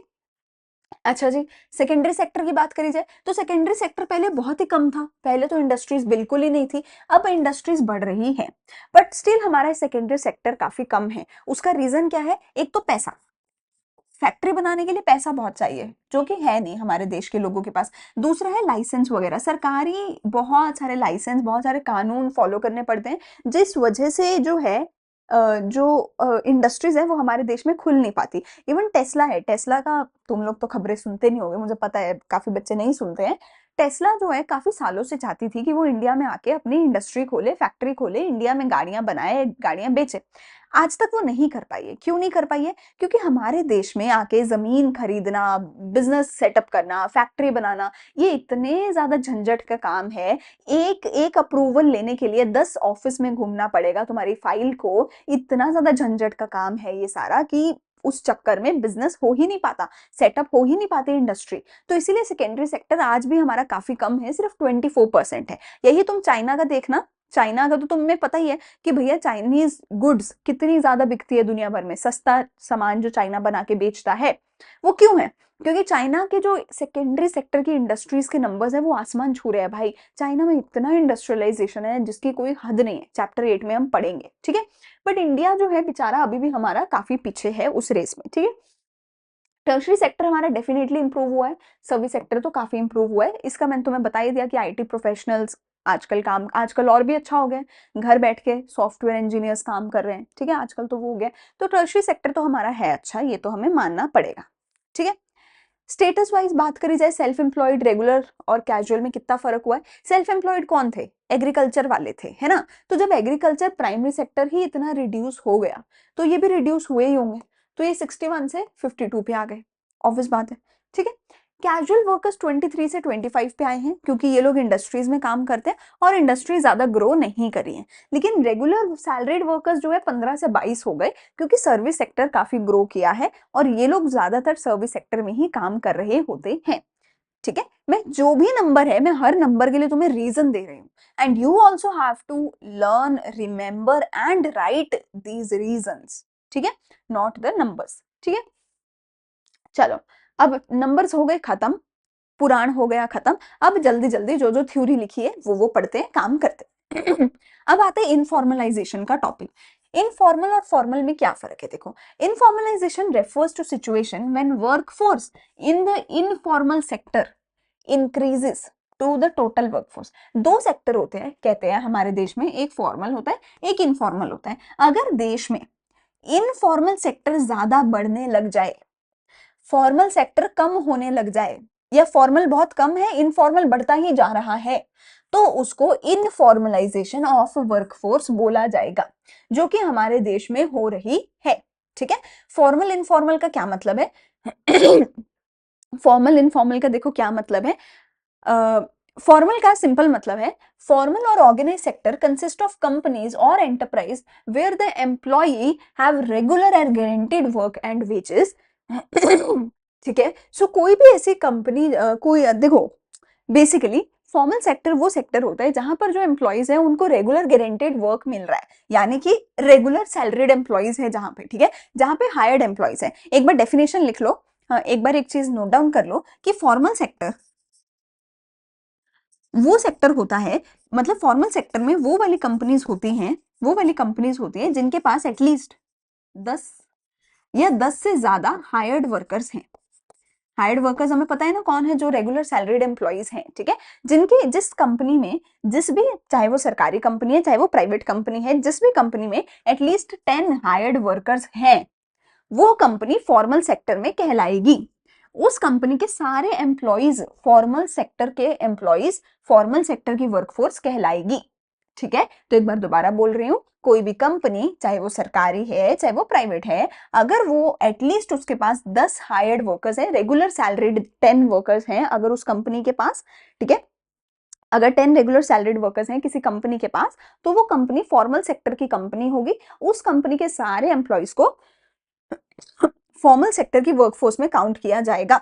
अच्छा जी, सेकेंडरी सेक्टर की बात करी जाए तो सेकेंडरी सेक्टर पहले बहुत ही कम था, पहले तो इंडस्ट्रीज बिल्कुल ही नहीं थी, अब इंडस्ट्रीज बढ़ रही है, बट स्टिल हमारा सेकेंडरी सेक्टर काफी कम है। उसका रीजन क्या है? एक तो पैसा, फैक्ट्री बनाने के लिए पैसा बहुत चाहिए जो कि है नहीं हमारे देश के लोगों के पास। दूसरा है लाइसेंस वगैरह, सरकारी बहुत सारे लाइसेंस, बहुत सारे कानून फॉलो करने पड़ते हैं, जिस वजह से जो है जो इंडस्ट्रीज है वो हमारे देश में खुल नहीं पाती। इवन टेस्ला है, टेस्ला का तुम लोग तो खबरें सुनते नहीं होगे, मुझे पता है काफी बच्चे नहीं सुनते हैं। टेस्ला जो है काफी सालों से चाहती थी कि वो इंडिया में आके अपनी इंडस्ट्री खोले, फैक्ट्री खोले, इंडिया में गाड़ियां बनाए, गाड़ियां बेचे। आज तक वो नहीं कर पाई है। क्यों नहीं कर पाई है? क्योंकि हमारे देश में आके जमीन खरीदना, बिजनेस सेटअप करना, फैक्ट्री बनाना, ये इतने ज्यादा झंझट का काम है। एक एक अप्रूवल लेने के लिए 10 ऑफिस में घूमना पड़ेगा तुम्हारी फाइल को, इतना ज्यादा झंझट का काम है ये सारा कि उस चक्कर में बिजनेस हो ही नहीं पाता, सेटअप हो ही नहीं पाती इंडस्ट्री। तो इसीलिए सेकेंडरी सेक्टर आज भी हमारा काफी कम है, सिर्फ 24% है। यही तुम चाइना का देखना, चाइना का तो तुम्हें पता ही है कि भैया चाइनीज गुड्स कितनी ज्यादा बिकती है दुनिया भर में, सस्ता सामान जो चाइना बना के बेचता है। वो क्यों है? क्योंकि चाइना के जो सेकेंडरी सेक्टर की इंडस्ट्रीज के नंबर्स है वो आसमान छू रहे हैं भाई। चाइना में इतना इंडस्ट्रियलाइजेशन है जिसकी कोई हद नहीं है, चैप्टर 8 में हम पढ़ेंगे। ठीक है, बट इंडिया जो है बेचारा अभी भी हमारा काफी पीछे है उस रेस में। ठीक है, टर्शरी सेक्टर हमारा डेफिनेटली इंप्रूव हुआ है, सर्विस सेक्टर तो काफी इंप्रूव हुआ है। इसका मैंने तुम्हें बता ही दिया कि आईटी प्रोफेशनल्स आजकल और भी अच्छा हो गया, घर बैठ के सॉफ्टवेयर इंजीनियर्स काम कर रहे हैं। ठीक है, आजकल तो वो हो गया। तो टर्शरी सेक्टर तो हमारा है अच्छा, ये तो हमें मानना पड़ेगा। ठीक है, स्टेटस वाइज बात करी जाए, सेल्फ एम्प्लॉयड, रेगुलर और कैजुअल में कितना फर्क हुआ है? सेल्फ एम्प्लॉयड कौन थे? एग्रीकल्चर वाले थे, है ना। तो जब एग्रीकल्चर प्राइमरी सेक्टर ही इतना रिड्यूस हो गया तो ये भी रिड्यूस हुए ही होंगे, तो ये 61 से 52 पे आ गए, ऑब्वियस बात है। ठीक है, कैजुअल वर्कर्स 23 से 25 पे आए हैं क्योंकि ये लोग इंडस्ट्रीज में काम करते हैं और इंडस्ट्री ज्यादा ग्रो नहीं करी है। लेकिन रेगुलर सैलरीड वर्कर्स जो है 15 से 22 हो गए क्योंकि सर्विस सेक्टर काफी ग्रो किया है और ये लोग ज्यादातर सर्विस सेक्टर में ही काम कर रहे होते हैं। ठीक है, मैं जो भी नंबर है मैं हर नंबर के लिए तुम्हें रीजन दे रही हूँ, and you also have to learn, remember and write these reasons. ठीक है, नॉट द नंबर्स। ठीक है, चलो अब नंबर्स हो गए खत्म, पुराण हो गया खत्म। अब जल्दी जल्दी जो जो थ्योरी लिखी है वो पढ़ते हैं, काम करते हैं। अब आते हैं इनफॉर्मलाइजेशन का टॉपिक। इनफॉर्मल और फॉर्मल में क्या फर्क है? देखो, informalisation refers to situation when workforce in the informal sector increases to the total workforce. दो सेक्टर होते हैं कहते हैं हमारे देश में, एक फॉर्मल होता है, एक इनफॉर्मल होता है। अगर देश में इनफॉर्मल सेक्टर ज्यादा बढ़ने लग जाए, फॉर्मल सेक्टर कम होने लग जाए, या फॉर्मल बहुत कम है, इनफॉर्मल बढ़ता ही जा रहा है, तो उसको इनफॉर्मलाइजेशन ऑफ वर्कफोर्स बोला जाएगा, जो कि हमारे देश में हो रही है। ठीक है, फॉर्मल इनफॉर्मल का क्या मतलब है? फॉर्मल इनफॉर्मल का देखो क्या मतलब है। फॉर्मल का सिंपल मतलब है, फॉर्मल और organise sector consist of companies और enterprise where the employee have regular and guaranteed work and wages. ठीक है, सो कोई भी ऐसी कंपनी, कोई देखो, बेसिकली फॉर्मल सेक्टर वो सेक्टर होता है जहां पर जो एम्प्लॉयज है उनको रेगुलर गारंटीड वर्क मिल रहा है, यानी कि रेगुलर सैलरीड एम्प्लॉयज है जहां पे। ठीक है, जहां पे हायर्ड एम्प्लॉयज है। एक बार डेफिनेशन लिख लो, एक बार एक चीज नोट डाउन कर लो कि फॉर्मल सेक्टर वो सेक्टर होता है, मतलब फॉर्मल सेक्टर में वो वाली कंपनीज होती हैं, वो वाली कंपनीज होती हैं जिनके पास एटलीस्ट 10 या 10 से ज्यादा हायर्ड वर्कर्स हैं। हायर्ड वर्कर्स हमें पता है ना कौन है, जो रेगुलर सैलरीड एम्प्लॉयज हैं। ठीक है, जिनके जिस कंपनी में, जिस भी, चाहे वो सरकारी कंपनी है चाहे वो प्राइवेट कंपनी है, जिस भी कंपनी में एटलीस्ट 10 हायर्ड वर्कर्स हैं, वो कंपनी फॉर्मल सेक्टर में कहलाएगी। उस कंपनी के सारे एम्प्लॉयज फॉर्मल सेक्टर के एम्प्लॉयज, फॉर्मल सेक्टर की वर्कफोर्स कहलाएगी। ठीक है, तो एक बार दोबारा बोल रही हूँ, कोई भी कंपनी, चाहे वो सरकारी है चाहे वो प्राइवेट है, अगर वो एटलीस्ट उसके पास 10 हायर्ड वर्कर्स है, रेगुलर सैलरीड 10 वर्कर्स हैं अगर उस कंपनी के पास, ठीक है, अगर 10 रेगुलर सैलरीड वर्कर्स हैं किसी कंपनी के पास, तो वो कंपनी फॉर्मल सेक्टर की कंपनी होगी। उस कंपनी के सारे एम्प्लॉइज को फॉर्मल सेक्टर की वर्कफोर्स में काउंट किया जाएगा।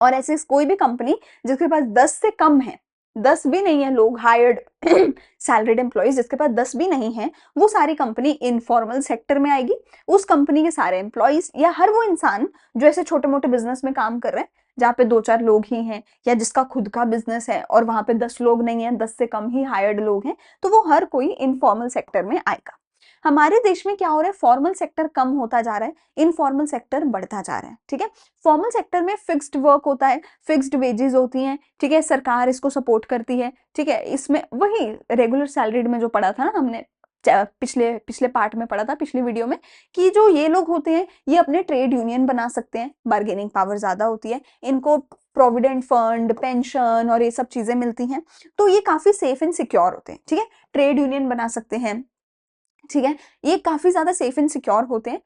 और ऐसे कोई भी कंपनी जिसके पास 10 से कम है, 10 भी नहीं है लोग हायर्ड सैलरीड एम्प्लॉइज, जिसके पास 10 भी नहीं है, वो सारी कंपनी इनफॉर्मल सेक्टर में आएगी। उस कंपनी के सारे एम्प्लॉइज या हर वो इंसान जो ऐसे छोटे मोटे बिजनेस में काम कर रहे हैं, जहाँ पे 2-4 लोग ही हैं, या जिसका खुद का बिजनेस है और वहां पे 10 लोग नहीं है, 10 से कम ही हायर्ड लोग हैं, तो वो हर कोई इनफॉर्मल सेक्टर में आएगा। हमारे देश में क्या हो रहा है, फॉर्मल सेक्टर कम होता जा रहा है, इनफॉर्मल सेक्टर बढ़ता जा रहा है। ठीक है, फॉर्मल सेक्टर में फिक्स्ड वर्क होता है, फिक्स्ड वेजेस होती हैं, ठीक है, सरकार इसको सपोर्ट करती है। ठीक है, इसमें वही रेगुलर सैलरीड में जो पढ़ा था ना हमने, पिछले पिछले पार्ट में पढ़ा था, पिछली वीडियो में, कि जो ये लोग होते हैं ये अपने ट्रेड यूनियन बना सकते हैं, बार्गेनिंग पावर ज्यादा होती है इनको, प्रोविडेंट फंड, पेंशन और ये सब चीजें मिलती हैं, तो ये काफी सेफ एंड सिक्योर होते हैं। ठीक है, ट्रेड यूनियन बना सकते हैं, ठीक है, ये काफी ज्यादा सेफ एंड सिक्योर होते हैं,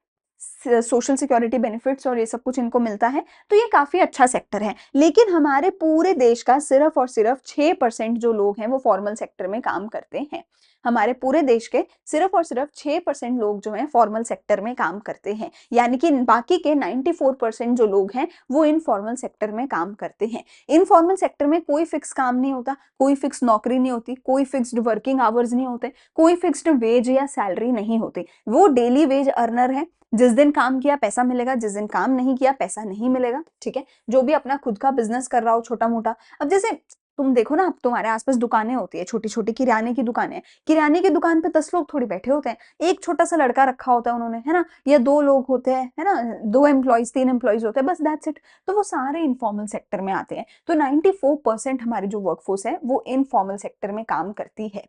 सोशल सिक्योरिटी बेनिफिट्स और ये सब कुछ इनको मिलता है, तो ये काफी अच्छा सेक्टर है। लेकिन हमारे पूरे देश का सिर्फ और सिर्फ 6% जो लोग हैं वो फॉर्मल सेक्टर में काम करते हैं। हमारे पूरे देश के सिर्फ और सिर्फ 6% लोग जो हैं फॉर्मल सेक्टर में काम करते हैं, यानी कि बाकी के 94% जो लोग हैं वो इनफॉर्मल सेक्टर में काम करते हैं। इनफॉर्मल सेक्टर में कोई फिक्स काम नहीं होता, कोई फिक्स नौकरी नहीं होती, कोई फिक्स्ड वर्किंग आवर्स नहीं होते, कोई फिक्स्ड वेज या सैलरी नहीं होती, वो डेली वेज अर्नर है, जिस दिन काम किया पैसा मिलेगा, जिस दिन काम नहीं किया पैसा नहीं मिलेगा। ठीक है, जो भी अपना खुद का बिजनेस कर रहा हो छोटा मोटा, अब जैसे तुम देखो ना, अब तुम्हारे आसपास दुकानें होती है, छोटी छोटी किराने की दुकानें, किराने की दुकान पे 10 लोग थोड़ी बैठे होते हैं, एक छोटा सा लड़का रखा होता है उन्होंने, है ना, या 2 लोग होते हैं, है ना, 2 एम्प्लॉइज 3 एम्प्लॉइज होते हैं, बस दैट्स इट। तो वो सारे इनफॉर्मल सेक्टर में आते हैं। तो 94% हमारी जो वर्कफोर्स है वो इनफॉर्मल सेक्टर में काम करती है।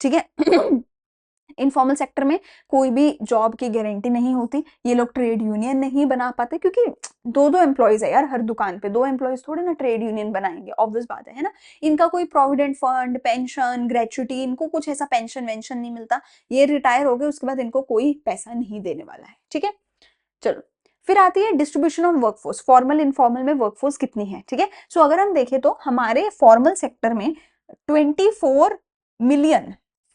ठीक है, इनफॉर्मल सेक्टर में कोई भी जॉब की गारंटी नहीं होती, ये लोग ट्रेड यूनियन नहीं बना पाते, क्योंकि 2-2 एम्प्लॉइज है यार हर दुकान पे, 2 एम्प्लॉइज थोड़े ना ट्रेड यूनियन बनाएंगे, ऑब्वियस बात है ना। इनका कोई प्रोविडेंट फंड, पेंशन, ग्रेचुटी, इनको कुछ ऐसा पेंशन वेंशन नहीं मिलता, ये रिटायर हो गए उसके बाद इनको कोई पैसा नहीं देने वाला है। ठीक है, चलो फिर आती है distribution of workforce, formal informal में वर्कफोर्स कितनी है। ठीक है, सो अगर हम देखें तो हमारे फॉर्मल सेक्टर में 24 मिलियन,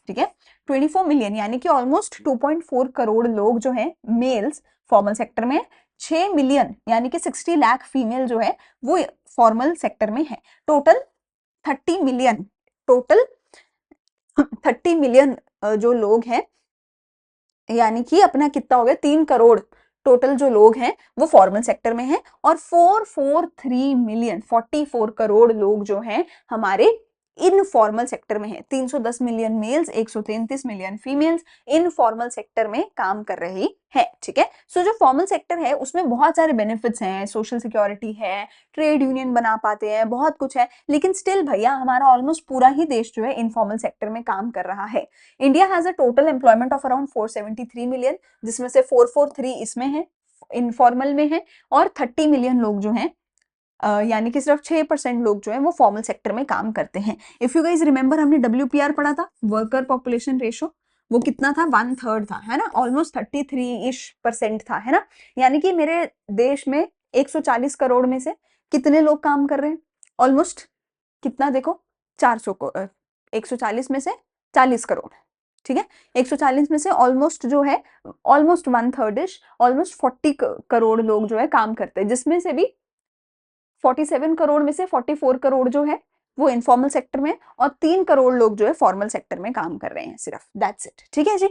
ठीक है, 24 मिलियन यानी कि ऑलमोस्ट 2.4 करोड़ लोग जो है मेल्स फॉर्मल सेक्टर में, 6 मिलियन यानी कि 60 लाख फीमेल जो है वो फॉर्मल सेक्टर में है। टोटल 30 मिलियन, टोटल 30 मिलियन जो लोग हैं, यानी कि अपना कितना हो गया, 3 करोड़ टोटल जो लोग हैं वो फॉर्मल सेक्टर में हैं, और 443 मिलियन, 44 करोड़ लोग जो हैं हमारे इनफॉर्मल सेक्टर में है। 310 million males, 133 million females informal sector में काम कर रही है। ठीक है, सो जो फॉर्मल सेक्टर है उसमें बहुत सारे बेनिफिट्स हैं, सोशल सिक्योरिटी है, ट्रेड यूनियन बना पाते हैं, बहुत कुछ है, लेकिन स्टिल भैया हमारा ऑलमोस्ट पूरा ही देश जो है इनफॉर्मल सेक्टर में काम कर रहा है। India has a total employment of around 473 million, जिसमें से 443 इसमें है, इनफॉर्मल में है, और 30 मिलियन लोग जो हैं यानी कि सिर्फ 6% लोग जो है वो फॉर्मल सेक्टर में काम करते हैं। इफ यू गाइज रिमेंबर हमने WPR पढ़ा था, वर्कर पॉपुलेशन रेशो, वो कितना था, 1/3 था, है ना, ऑलमोस्ट 33% था, है ना, यानी कि मेरे देश में 140 करोड़ में से कितने लोग काम कर रहे हैं, ऑलमोस्ट कितना देखो, 400 को 140 में से 40 करोड़, ठीक है, 140 में से ऑलमोस्ट जो है, ऑलमोस्ट 1/3 इश, ऑलमोस्ट 40 करोड़ लोग जो है काम करते हैं, जिसमें से भी 47 करोड़ में से 44 करोड़ जो है वो इनफॉर्मल सेक्टर में, और 3 करोड़ लोग जो है फॉर्मल सेक्टर में काम कर रहे हैं सिर्फ, दैट्स इट। ठीक है जी,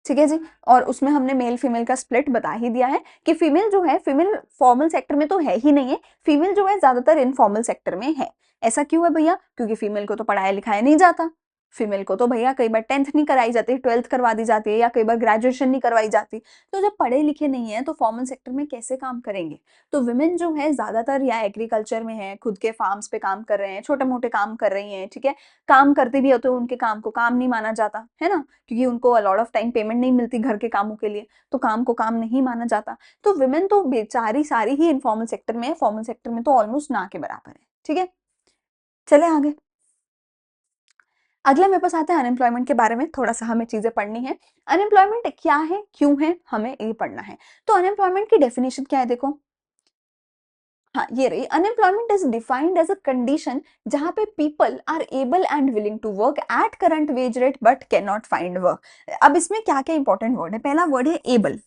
ठीक है जी, और उसमें हमने मेल फीमेल का स्प्लिट बता ही दिया है कि फीमेल जो है, फीमेल फॉर्मल सेक्टर में तो है ही नहीं है, फीमेल जो है ज्यादातर इनफॉर्मल सेक्टर में है। ऐसा क्यों है भैया, क्योंकि फीमेल को तो पढ़ाया लिखाया नहीं जाता, फीमेल को तो भैया कई बार 10th नहीं कराई जाती, 12th करवा दी जाती है, या कई बार ग्रेजुएशन नहीं करवाई जाती, तो जब पढ़े लिखे नहीं है तो फॉर्मल सेक्टर में कैसे काम करेंगे। तो वुमेन जो है ज्यादातर या एग्रीकल्चर में है, खुद के फार्म्स पे काम कर रहे हैं, छोटे मोटे काम कर रही हैं, ठीक है, काम करते भी होते हैं, उनके काम को काम नहीं माना जाता है ना, क्योंकि उनको अलॉट ऑफ टाइम पेमेंट नहीं मिलती घर के कामों के लिए, तो काम को काम नहीं माना जाता। तो वुमेन तो बेचारी सारी ही इनफॉर्मल सेक्टर में है, फॉर्मल सेक्टर में तो ऑलमोस्ट ना के बराबर है। ठीक है, चले आगे। अगला मेरे पास आता है अनएम्प्लॉयमेंट के बारे में, थोड़ा सा हमें चीजें पढ़नी है। अनएम्प्लॉयमेंट क्या है, क्यों है, हमें ये पढ़ना है। तो अनएम्प्लॉयमेंट की डेफिनेशन क्या है, देखो, हाँ ये रही, unemployment is defined as a condition जहां पे people are able and willing to work at current wage rate but can not find work. अब इसमें क्या क्या इंपॉर्टेंट वर्ड है, पहला वर्ड है एबल,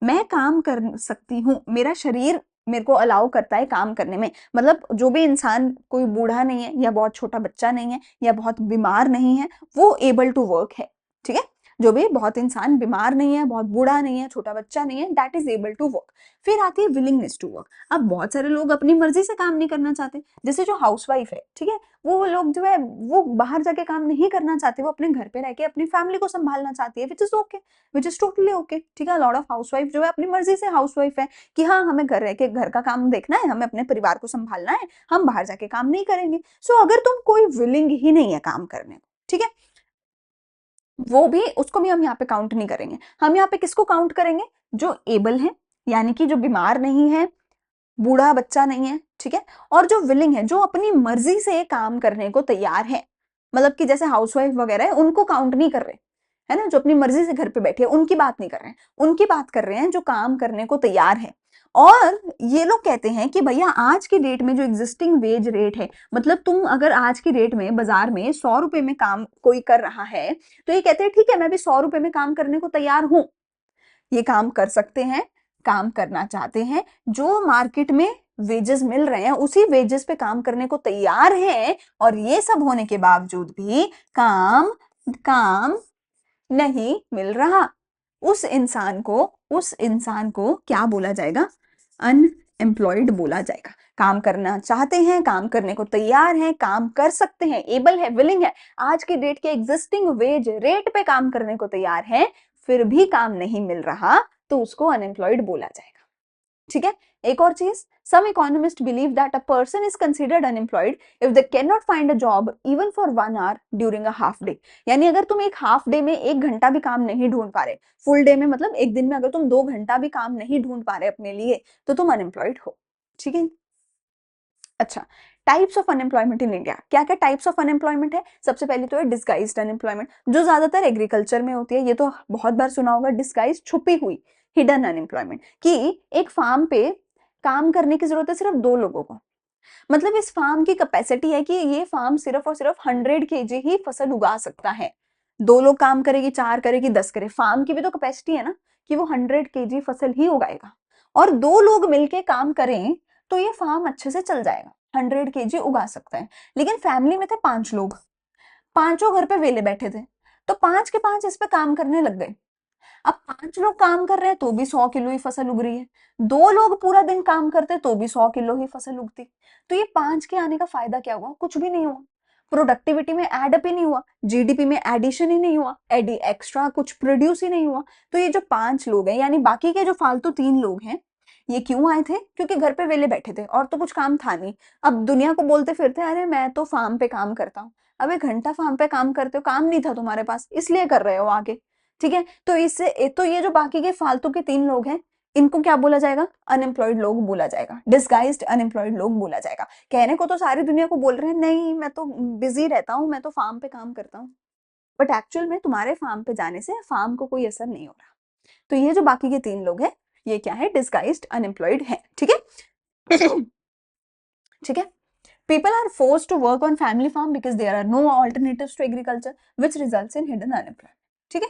मैं काम कर सकती हूँ, मेरा शरीर मेरे को अलाउ करता है काम करने में, मतलब जो भी इंसान, कोई बूढ़ा नहीं है या बहुत छोटा बच्चा नहीं है या बहुत बीमार नहीं है, वो एबल टू वर्क है, ठीक है। जो भी बहुत इंसान बीमार नहीं है, बहुत बूढ़ा नहीं है, छोटा बच्चा नहीं है, that is able to work. फिर आती है विलिंगनेस टू वर्क। अब बहुत सारे लोग अपनी मर्जी से काम नहीं करना चाहते, जैसे जो हाउसवाइफ है, ठीक है, वो लोग जो है वो बाहर जाके काम नहीं करना चाहते, वो अपने घर पे रह के अपनी फैमिली को संभालना चाहती है, which is okay, which is totally okay, ठीक है। लॉट ऑफ हाउसवाइफ जो है अपनी मर्जी से हाउसवाइफ है कि हाँ हमें घर रह के घर का काम देखना है, हमें अपने परिवार को संभालना है, हम बाहर जाके काम नहीं करेंगे। सो अगर तुम कोई विलिंग ही नहीं है काम करने को, ठीक है, वो भी, उसको भी हम यहाँ पे काउंट नहीं करेंगे। हम यहाँ पे किसको काउंट करेंगे, जो एबल है, यानी कि जो बीमार नहीं है, बूढ़ा बच्चा नहीं है, ठीक है, और जो विलिंग है, जो अपनी मर्जी से काम करने को तैयार है, मतलब कि जैसे हाउसवाइफ वगैरह है, उनको काउंट नहीं कर रहे, है ना, जो अपनी मर्जी से घर पे बैठे हैं उनकी बात नहीं कर रहे हैं, उनकी बात कर रहे हैं जो काम करने को तैयार है। और ये लोग कहते हैं कि भैया आज की डेट में जो एग्जिस्टिंग वेज रेट है, मतलब तुम अगर आज की डेट में बाजार में 100 रुपए में काम कोई कर रहा है, तो ये कहते हैं ठीक है मैं भी 100 रुपए में काम करने को तैयार हूं, ये काम कर सकते हैं, काम करना चाहते हैं, जो मार्केट में वेजेस मिल रहे हैं उसी वेजेस पे काम करने को तैयार हैं, और ये सब होने के बावजूद भी काम काम नहीं मिल रहा, उस इंसान को क्या बोला जाएगा, अनएम्प्लॉयड बोला जाएगा। काम करना चाहते हैं, काम करने को तैयार हैं, काम कर सकते हैं, एबल है, विलिंग है, आज की डेट के एग्जिस्टिंग वेज रेट पे काम करने को तैयार है, फिर भी काम नहीं मिल रहा, तो उसको अनएम्प्लॉयड बोला जाएगा, ठीक है। एक और चीज, some economist believe that a person is considered unemployed if they can not find a job even for 1 hour during a half day. यानी अगर तुम एक हाफ डे में 1 घंटा भी काम नहीं ढूंढ पा रहे, फुल डे में मतलब एक दिन में अगर तुम 2 घंटा भी काम नहीं ढूंढ पा रहे अपने लिए, तो तुम अनएम्प्लॉयड हो, ठीक है। अच्छा, types of unemployment in India, क्या क्या टाइप्स ऑफ अनएम्प्लॉयमेंट है, सबसे पहले तो है डिस्गाइज्ड अनएम्प्लॉयमेंट, जो ज्यादातर एग्रीकल्चर में होती है, ये तो बहुत बार सुना होगा, डिस्गाइज, छुपी हुई, हिडन अनएम्प्लॉयमेंट, कि एक फार्म पे काम करने की जरूरत है सिर्फ 2 लोगों को, मतलब इस फार्म की कैपेसिटी है कि ये फार्म सिर्फ और सिर्फ 100 kg ही फसल उगा सकता है, 2 लोग काम करेगी, 4 करेगी, 10 करे, फार्म की भी तो कैपेसिटी है ना कि वो 100 kg फसल ही उगाएगा, और 2 लोग मिलके काम करें तो ये फार्म अच्छे से चल जाएगा, 100 kg उगा सकता है। लेकिन फैमिली में थे 5 लोग, पांचों घर पे वेले बैठे थे, तो 5 के 5 इस पे काम करने लग गए। अब 5 लोग काम कर रहे हैं तो भी 100 किलो ही फसल उग रही है, 2 लोग पूरा दिन काम करते तो भी 100 किलो ही फसल उगती, तो ये 5 के आने का फायदा क्या हुआ, कुछ भी नहीं हुआ, प्रोडक्टिविटी में एड अप ही नहीं हुआ, जीडीपी में एडिशन ही नहीं हुआ, एडी एक्स्ट्रा कुछ प्रोड्यूस ही नहीं हुआ। तो ये जो 5 लोग हैं, यानी बाकी के जो फालतू 3 लोग हैं, ये क्यों आए थे, क्योंकि घर पे वेले बैठे थे और तो कुछ काम था नहीं। अब दुनिया को बोलते फिरते अरे मैं तो फार्म पे काम करता हूँ, अब 1 घंटा फार्म पे काम करते हो, काम नहीं था तुम्हारे पास इसलिए कर रहे हो आगे, ठीक है। तो इससे तो ये जो बाकी के फालतू के 3 लोग हैं, इनको क्या बोला जाएगा, अनएम्प्लॉयड लोग बोला जाएगा, डिस्गाइज्ड अनएम्प्लॉयड लोग बोला जाएगा। कहने को तो सारी दुनिया को बोल रहे हैं नहीं मैं तो बिजी रहता हूँ, मैं तो फार्म पे काम करता हूँ, बट एक्चुअल में तुम्हारे फार्म पे जाने से फार्म को कोई असर नहीं हो रहा। तो ये जो बाकी के 3 लोग हैं, ये क्या है, डिस्गाइज्ड अनएम्प्लॉयड है, ठीक है। ठीक है। People are forced to work on family farm because there are no alternatives to agriculture, which results in hidden unemployment. ठीक है।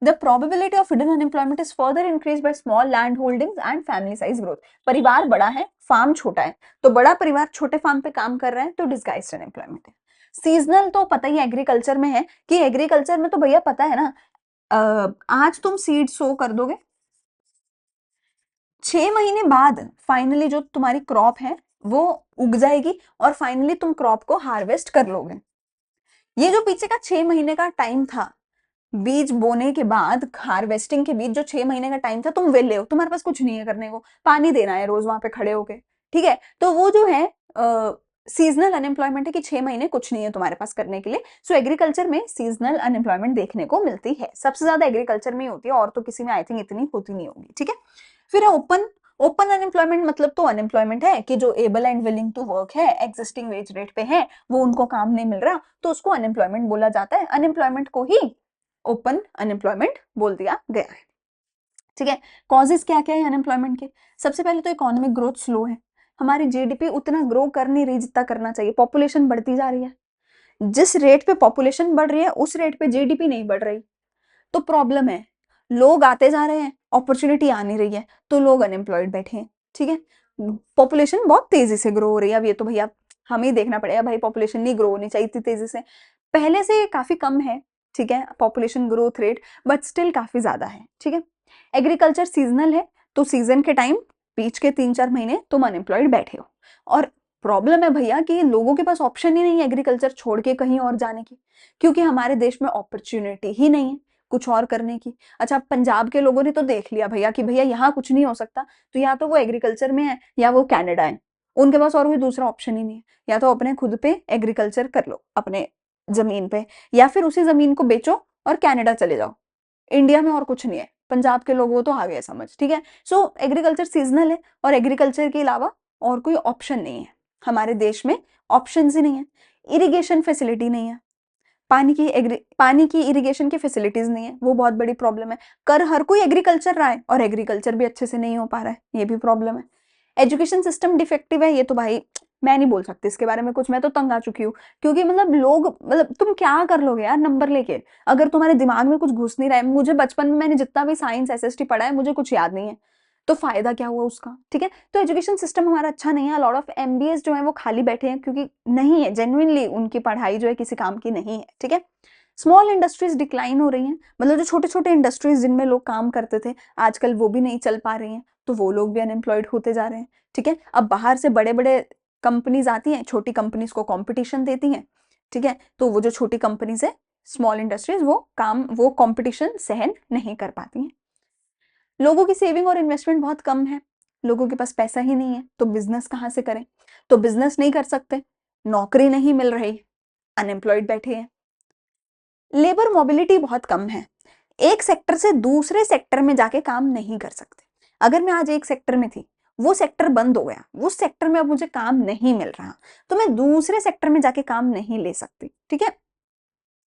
The probability of hidden unemployment is further increased by small land holdings and family size growth. परिवार बड़ा है, farm छोटा है, तो बड़ा परिवार छोटे फार्म पे काम कर रहा है, तो डिस्गाइज्ड अनएम्प्लॉयमेंट है। सीजनल तो पता ही एग्रीकल्चर में है कि एग्रीकल्चर में तो भैया पता है ना, आज तुम सीड सो कर दोगे, 6 महीने बाद फाइनली जो तुम्हारी क्रॉप है वो उग जाएगी और फाइनली तुम क्रॉप को हार्वेस्ट कर लोगे। ये जो पीछे का 6 महीने का टाइम था, बीज बोने के बाद हार्वेस्टिंग के बीच जो 6 महीने का टाइम था, तुम वेले हो, तुम्हारे पास कुछ नहीं है करने को, पानी देना है रोज वहां पे खड़े होके, ठीक है। तो वो जो है सीजनल अनएम्प्लॉयमेंट है कि 6 महीने कुछ नहीं है तुम्हारे पास करने के लिए। सो एग्रीकल्चर में सीजनल अनएम्प्लॉयमेंट देखने को मिलती है, सबसे ज्यादा एग्रीकल्चर में ही होती है, और तो किसी में आई थिंक इतनी होती नहीं होगी, ठीक है। फिर है ओपन ओपन अनएम्प्लॉयमेंट मतलब तो अनएम्प्लॉयमेंट है कि जो able and willing to work है, एग्जिस्टिंग वेज रेट पे है, वो उनको काम नहीं मिल रहा, तो उसको अनएम्प्लॉयमेंट बोला जाता है। अनएम्प्लॉयमेंट को ही ओपन अनएम्प्लॉयमेंट बोल दिया गया है। ठीक है, कॉजेस क्या क्या है अनएम्प्लॉयमेंट के? सबसे पहले तो इकोनॉमिक ग्रोथ स्लो है, हमारी जीडीपी उतना ग्रो कर नहीं रही जितना करना चाहिए, पॉपुलेशन बढ़ती जा रही है, जिस रेट पे पॉपुलेशन बढ़ रही है उस रेट पे जीडीपी नहीं बढ़ रही, तो प्रॉब्लम है। लोग आते जा रहे हैं, अपॉर्चुनिटी आ नहीं रही है, तो लोग अनएम्प्लॉयड बैठे हैं। ठीक है, पॉपुलेशन बहुत तेजी से ग्रो हो रही है, अब ये तो भैया हमें ही देखना पड़ेगा, भाई पॉपुलेशन नहीं ग्रो होनी चाहिए इतनी तेजी से, पहले से काफी कम है। ठीक है, population growth rate, but still काफी ज्यादा है। ठीक है, एग्रीकल्चर सीजनल है, तो सीजन के टाइम बीच के 3-4 महीने तुम अनएम्प्लॉयड बैठे हो, और प्रॉब्लम है भैया कि लोगों के पास ऑप्शन ही नहीं है एग्रीकल्चर छोड़ के कहीं और जाने की, क्योंकि हमारे देश में अपॉर्चुनिटी ही नहीं है कुछ और करने की। अच्छा, पंजाब के लोगों ने तो देख लिया भैया कि भैया यहाँ कुछ नहीं हो सकता, तो या तो वो एग्रीकल्चर में है या वो कनाडा है, उनके पास और कोई दूसरा ऑप्शन ही नहीं है, या तो अपने खुद पे एग्रीकल्चर कर लो अपने जमीन पे, या फिर उसी जमीन को बेचो और कनाडा चले जाओ, इंडिया में और कुछ नहीं है। पंजाब के लोगों को तो आ गया समझ। ठीक है, सो एग्रीकल्चर सीजनल है, और एग्रीकल्चर के अलावा और कोई ऑप्शन नहीं है हमारे देश में, ऑप्शन ही नहीं है। इरिगेशन फैसिलिटी नहीं है, पानी की इरिगेशन की फैसिलिटीज नहीं है, वो बहुत बड़ी प्रॉब्लम है। कर हर कोई एग्रीकल्चर रहा है और एग्रीकल्चर भी अच्छे से नहीं हो पा रहा है, ये भी प्रॉब्लम है। एजुकेशन सिस्टम डिफेक्टिव है, ये तो भाई मैं नहीं बोल सकती इसके बारे में कुछ, मैं तो तंग आ चुकी हूँ, क्योंकि मतलब लोग, मतलब तुम क्या कर लोगे यार नंबर लेके, अगर तुम्हारे दिमाग में कुछ घुस नहीं रहा है। मुझे बचपन में मैंने जितना भी साइंस एसएसटी पढ़ा है मुझे कुछ याद नहीं है, तो फायदा क्या हुआ उसका। ठीक है, तो एजुकेशन सिस्टम हमारा अच्छा नहीं है, लॉट ऑफ एमबीएस जो है वो खाली बैठे हैं, क्योंकि नहीं है, जेन्युइनली उनकी पढ़ाई जो है किसी काम की नहीं है। ठीक है, स्मॉल इंडस्ट्रीज डिक्लाइन हो रही हैं, मतलब जो छोटे छोटे इंडस्ट्रीज जिनमें लोग काम करते थे आजकल वो भी नहीं चल पा रही हैं, तो वो लोग भी अनएम्प्लॉयड होते जा रहे हैं। ठीक है, अब बाहर से बड़े बड़े कंपनीज आती हैं, छोटी कंपनीज को कंपटीशन देती हैं। ठीक है, तो वो जो छोटी कंपनीज है, स्मॉल इंडस्ट्रीज, वो कंपटीशन सहन नहीं कर पाती हैं। लोगों की सेविंग और इन्वेस्टमेंट बहुत कम है, लोगों के पास पैसा ही नहीं है, तो बिजनेस कहाँ से करें, तो बिजनेस नहीं कर सकते, नौकरी नहीं मिल रही, अनएम्प्लॉयड बैठे हैं। लेबर मोबिलिटी बहुत कम है, एक सेक्टर से दूसरे सेक्टर में जाके काम नहीं कर सकते। अगर मैं आज एक सेक्टर में थी, वो सेक्टर बंद हो गया, उस सेक्टर में अब मुझे काम नहीं मिल रहा, तो मैं दूसरे सेक्टर में जाके काम नहीं ले सकती। ठीक है,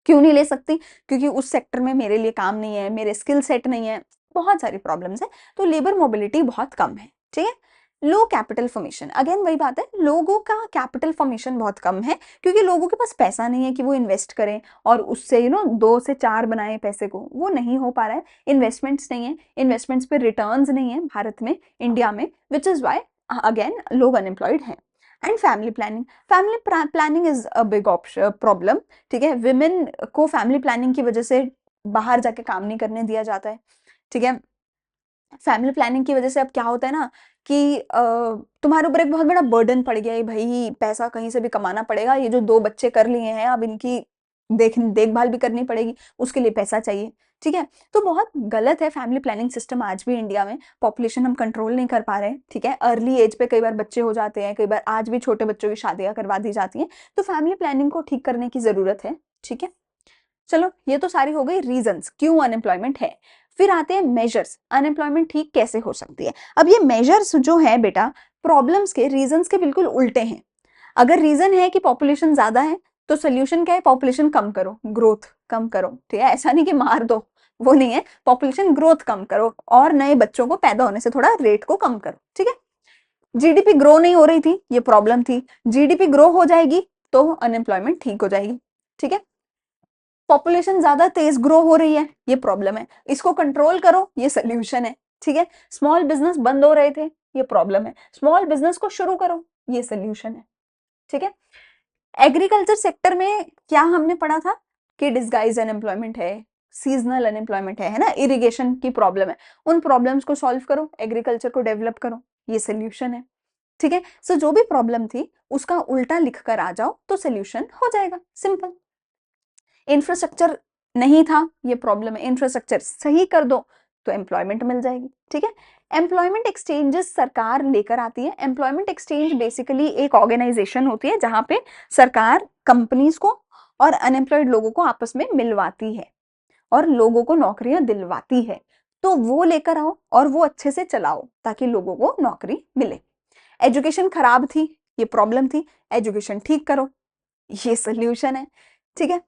क्यों नहीं ले सकती? क्योंकि उस सेक्टर में मेरे लिए काम नहीं है, मेरे स्किल सेट नहीं है, बहुत सारी प्रॉब्लम्स है, तो लेबर मोबिलिटी बहुत कम है। ठीक है, लो कैपिटल फॉर्मेशन, अगेन वही बात है, लोगों का कैपिटल फॉर्मेशन बहुत कम है, क्योंकि लोगों के पास पैसा नहीं है कि वो इन्वेस्ट करें और उससे 2 से 4 बनाए पैसे को, वो नहीं हो पा रहा है। इन्वेस्टमेंट्स नहीं है, इन्वेस्टमेंट्स पे रिटर्न्स नहीं है भारत में, इंडिया में, विच इज वाई अगेन लोग अनएम्प्लॉयड हैं। And family planning is a big problem. ठीक है, विमेन को फैमिली प्लानिंग की वजह से बाहर जाके काम नहीं करने दिया जाता है। ठीक है, फैमिली प्लानिंग की वजह से अब क्या होता है ना कि तुम्हारे ऊपर एक बहुत बड़ा बर्डन पड़ गया है, भाई पैसा कहीं से भी कमाना पड़ेगा, ये जो 2 बच्चे कर लिए हैं अब इनकी देखभाल भी करनी पड़ेगी, उसके लिए पैसा चाहिए। ठीक है, तो बहुत गलत है फैमिली प्लानिंग सिस्टम आज भी इंडिया में, पॉपुलेशन हम कंट्रोल नहीं कर पा रहे हैं। ठीक है, अर्ली एज पे कई बार बच्चे हो जाते हैं, कई बार आज भी छोटे बच्चों की शादियां करवा दी जाती हैं, तो फैमिली प्लानिंग को ठीक करने की जरूरत है। ठीक है, चलो ये तो सारी हो गई रीजंस क्यों अनएम्प्लॉयमेंट है। फिर आते हैं मेजर्स, अनएम्प्लॉयमेंट ठीक कैसे हो सकती है। अब ये मेजर्स जो है बेटा, प्रॉब्लम्स के रीजंस के बिल्कुल उल्टे हैं। अगर रीजन है कि पॉपुलेशन ज्यादा है, तो सोल्यूशन क्या है, पॉपुलेशन कम करो, ग्रोथ कम करो। ठीक है, ऐसा नहीं कि मार दो, वो नहीं है, पॉपुलेशन ग्रोथ कम करो और नए बच्चों को पैदा होने से थोड़ा रेट को कम करो। ठीक है, जीडीपी ग्रो नहीं हो रही थी, ये प्रॉब्लम थी, जीडीपी ग्रो हो जाएगी तो अनएम्प्लॉयमेंट ठीक हो जाएगी। ठीक है, पॉपुलेशन ज्यादा तेज ग्रो हो रही है, ये प्रॉब्लम है, इसको कंट्रोल करो, ये सोल्यूशन है। ठीक है, स्मॉल बिजनेस बंद हो रहे थे, ये प्रॉब्लम है, स्मॉल बिजनेस को शुरू करो, ये सोल्यूशन है। ठीक है, एग्रीकल्चर सेक्टर में क्या हमने पढ़ा था कि डिसगाइज अनएम्प्लॉयमेंट है, सीजनल अनएम्प्लॉयमेंट है ना, इरिगेशन की प्रॉब्लम है, उन प्रॉब्लम्स को सॉल्व करो, एग्रीकल्चर को डेवलप करो, ये सोल्यूशन है। ठीक है, सो जो भी प्रॉब्लम थी उसका उल्टा लिख कर आ जाओ तो सोल्यूशन हो जाएगा, सिंपल। इंफ्रास्ट्रक्चर नहीं था, ये प्रॉब्लम है, इंफ्रास्ट्रक्चर सही कर दो तो एम्प्लॉयमेंट मिल जाएगी। ठीक है, एम्प्लॉयमेंट एक्सचेंजेस सरकार लेकर आती है। एम्प्लॉयमेंट एक्सचेंज बेसिकली एक ऑर्गेनाइजेशन होती है जहां पे सरकार कंपनीज को और अनएम्प्लॉयड लोगों को आपस में मिलवाती है और लोगों को नौकरियां दिलवाती है। तो वो लेकर आओ और वो अच्छे से चलाओ ताकि लोगों को नौकरी मिले। एजुकेशन खराब थी, ये प्रॉब्लम थी, एजुकेशन ठीक करो, ये सोल्यूशन है। ठीक है।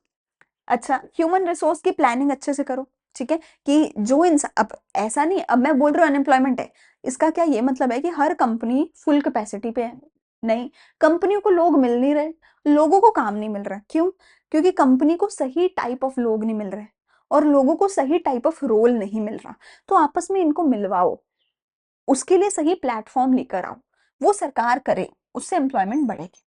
अच्छा, ह्यूमन रिसोर्स की प्लानिंग अच्छे से करो। ठीक है, कि जो इंसान, अब ऐसा नहीं, अब मैं बोल रही हूँ अनएम्प्लॉयमेंट है, इसका क्या ये मतलब है कि हर कंपनी फुल कैपेसिटी पे है? नहीं, कंपनियों को लोग मिल नहीं रहे, लोगों को काम नहीं मिल रहा। क्यों? क्योंकि कंपनी को सही टाइप ऑफ लोग नहीं मिल रहे और लोगों को सही टाइप ऑफ रोल नहीं मिल रहा। तो आपस में इनको मिलवाओ, उसके लिए सही प्लेटफॉर्म लेकर आओ, वो सरकार करे, उससे एम्प्लॉयमेंट बढ़ेगी।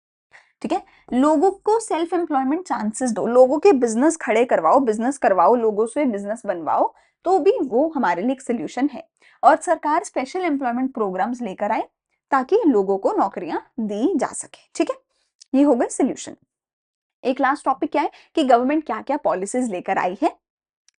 ठीक है। लोगों को सेल्फ एम्प्लॉयमेंट चांसेस दो, लोगों के बिजनेस खड़े करवाओ, बिजनेस करवाओ, लोगों से बिजनेस बनवाओ, तो भी वो हमारे लिए एक सोल्यूशन है। और सरकार स्पेशल एम्प्लॉयमेंट प्रोग्राम्स लेकर आए ताकि लोगों को नौकरियां दी जा सके। ठीक है, ये हो गए सोल्यूशन। एक लास्ट टॉपिक क्या है कि गवर्नमेंट क्या क्या पॉलिसीज लेकर आई है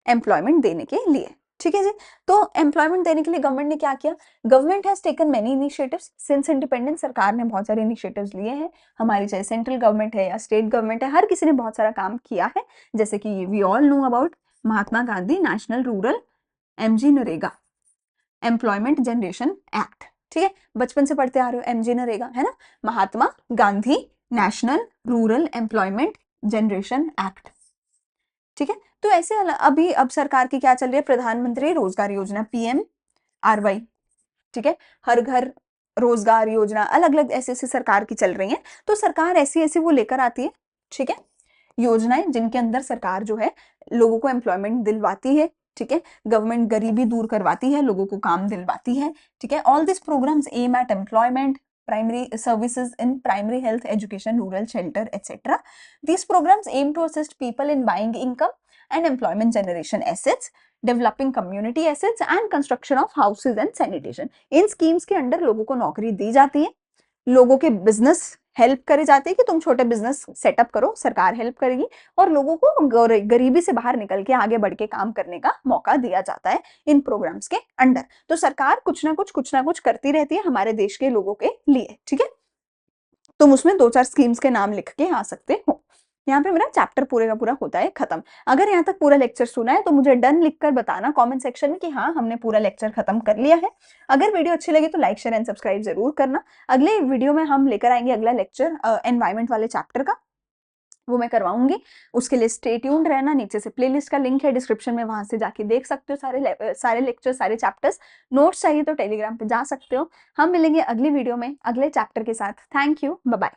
एम्प्लॉयमेंट देने के लिए। ठीक है जी। तो एम्प्लॉयमेंट देने के लिए गवर्नमेंट ने क्या किया? Government has taken many initiatives since independence. सरकार ने बहुत सारे इनिशिएटिव्स लिए हैं, हमारी चाहे सेंट्रल गवर्नमेंट है या स्टेट गवर्नमेंट है, हर किसी ने बहुत सारा काम किया है। जैसे कि we all know about Mahatma Gandhi national rural MG NREGA employment generation act. ठीक है, बचपन से पढ़ते आ रहे हो एमजी नरेगा, है ना, Mahatma Gandhi national rural employment generation act. ठीक है। तो ऐसे अभी अब सरकार की क्या चल रही है? प्रधानमंत्री रोजगार योजना, PMRY। ठीक है, हर घर रोजगार योजना, अलग अलग ऐसे ऐसे सरकार की चल रही है। तो सरकार ऐसी ऐसी वो लेकर आती है, ठीक है, योजनाएं जिनके अंदर सरकार जो है लोगों को एम्प्लॉयमेंट दिलवाती है। ठीक है, गवर्नमेंट गरीबी दूर करवाती है, लोगों को काम दिलवाती है। ठीक है, all this programmes aim at employment, primary services in primary health education, rural shelter, etc. These programs aim to assist people in buying income and employment generation assets, developing community assets and construction of houses and sanitation. In schemes के under लोगों को नौकरी दी जाती है, लोगों के business help करे जाते हैं कि तुम छोटे बिजनेस सेटअप करो, सरकार हेल्प करेगी, और लोगों को गरीबी से बाहर निकल के आगे बढ़ के काम करने का मौका दिया जाता है इन प्रोग्राम्स के अंडर। तो सरकार कुछ ना कुछ करती रहती है हमारे देश के लोगों के लिए। ठीक है, तुम उसमें 2-4 स्कीम्स के नाम लिख के आ सकते हो। यहाँ पे मेरा चैप्टर पूरे का पूरा होता है खत्म। अगर यहाँ तक पूरा लेक्चर सुना है तो मुझे डन लिखकर बताना कमेंट सेक्शन में कि हाँ हमने पूरा लेक्चर खत्म कर लिया है। अगर वीडियो अच्छी लगी तो लाइक शेयर एंड सब्सक्राइब जरूर करना। अगले वीडियो में हम लेकर आएंगे अगला लेक्चर एनवायरमेंट वाले चैप्टर का, वो मैं करवाऊंगी। उसके लिए स्टे ट्यून्ड रहना। नीचे से प्लेलिस्ट का लिंक है डिस्क्रिप्शन में, वहां से जाके देख सकते हो सारे लेक्चर, सारे चैप्टर्स। नोट्स चाहिए तो टेलीग्राम पे जा सकते हो। हम मिलेंगे अगली वीडियो में अगले चैप्टर के साथ। Thank you, bye bye.